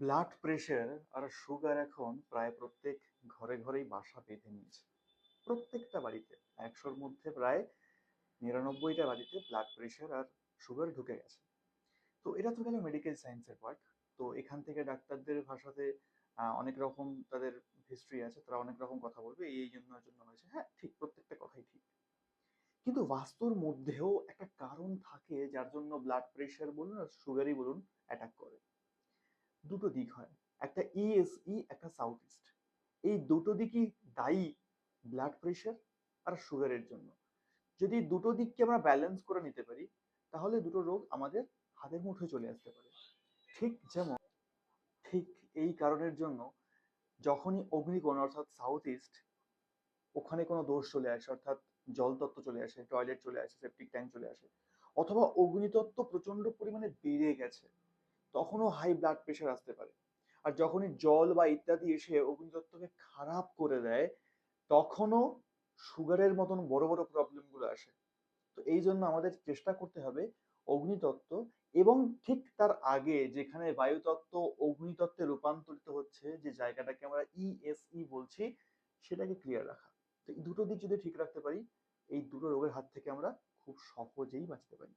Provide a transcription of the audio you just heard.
Blood pressure আর sugar এখন প্রায় প্রত্যেক ঘরে ঘরেই বাসা বেঁধে নিয়েছে। প্রত্যেকটা বাড়িতে ১০০-র মধ্যে প্রায় ৯৯টা বাড়িতে ব্লাড প্রেশার আর সুগার ঢুকে গেছে। তো এটা তো গেল মেডিকেল সায়েন্সের পার্ট। তো এখান থেকে ডাক্তারদের ভাষাতে অনেক রকম তাদের হিস্ট্রি আছে, তারা অনেক রকম কথা বলবে, এই জন্য হয়েছে। হ্যাঁ, ঠিক, প্রত্যেকটা কথাই ঠিক। কিন্তু বাস্তুর মধ্যেও একটা কারণ থাকে যার জন্য ব্লাড প্রেশার বলুন আর সুগারই বলুন অ্যাটাক করে। দুটো দিক হয়, একটা ইএসই, একটা সাউথ ইস্ট। এই দুটো দিকই দায়ী ব্লাড প্রেশার আর সুগারের জন্য। যদি দুটো দিককে আমরা ব্যালেন্স করে নিতে পারি, তাহলে দুটো রোগ আমাদের হাতের মুঠোয় চলে আসতে পারে। ঠিক যেমন, ঠিক এই কারণের জন্য যখনই অগ্নিকোণ অর্থাৎ সাউথ ইস্ট, ওখানে কোনো দোষ চলে আসে, অর্থাৎ জলতত্ত্ব চলে আসে, টয়লেট চলে আসে, সেপ্টিক ট্যাঙ্ক চলে আসে, অথবা অগ্নিতত্ত্ব প্রচন্ড পরিমাণে বেড়ে গেছে, তখনও হাই ব্লাড প্রেশার আসতে পারে। আর যখনই জল বা ইত্যাদি এসে অগ্নিতত্ত্বকে খারাপ করে দেয়, তখনও সুগারের মতন বড় বড় প্রবলেম গুলো আসে। তো এই জন্য আমাদের চেষ্টা করতে হবে অগ্নিতত্ত্ব, এবং ঠিক তার আগে যেখানে বায়ুতত্ত্ব অগ্নিতত্ত্বে রূপান্তরিত হচ্ছে, যে জায়গাটাকে আমরা ইএসই বলছি, সেটাকে ক্লিয়ার রাখা। তো এই দুটো দিক যদি ঠিক রাখতে পারি, এই দুটো রোগের হাত থেকে আমরা খুব সহজেই বাঁচতে পারি।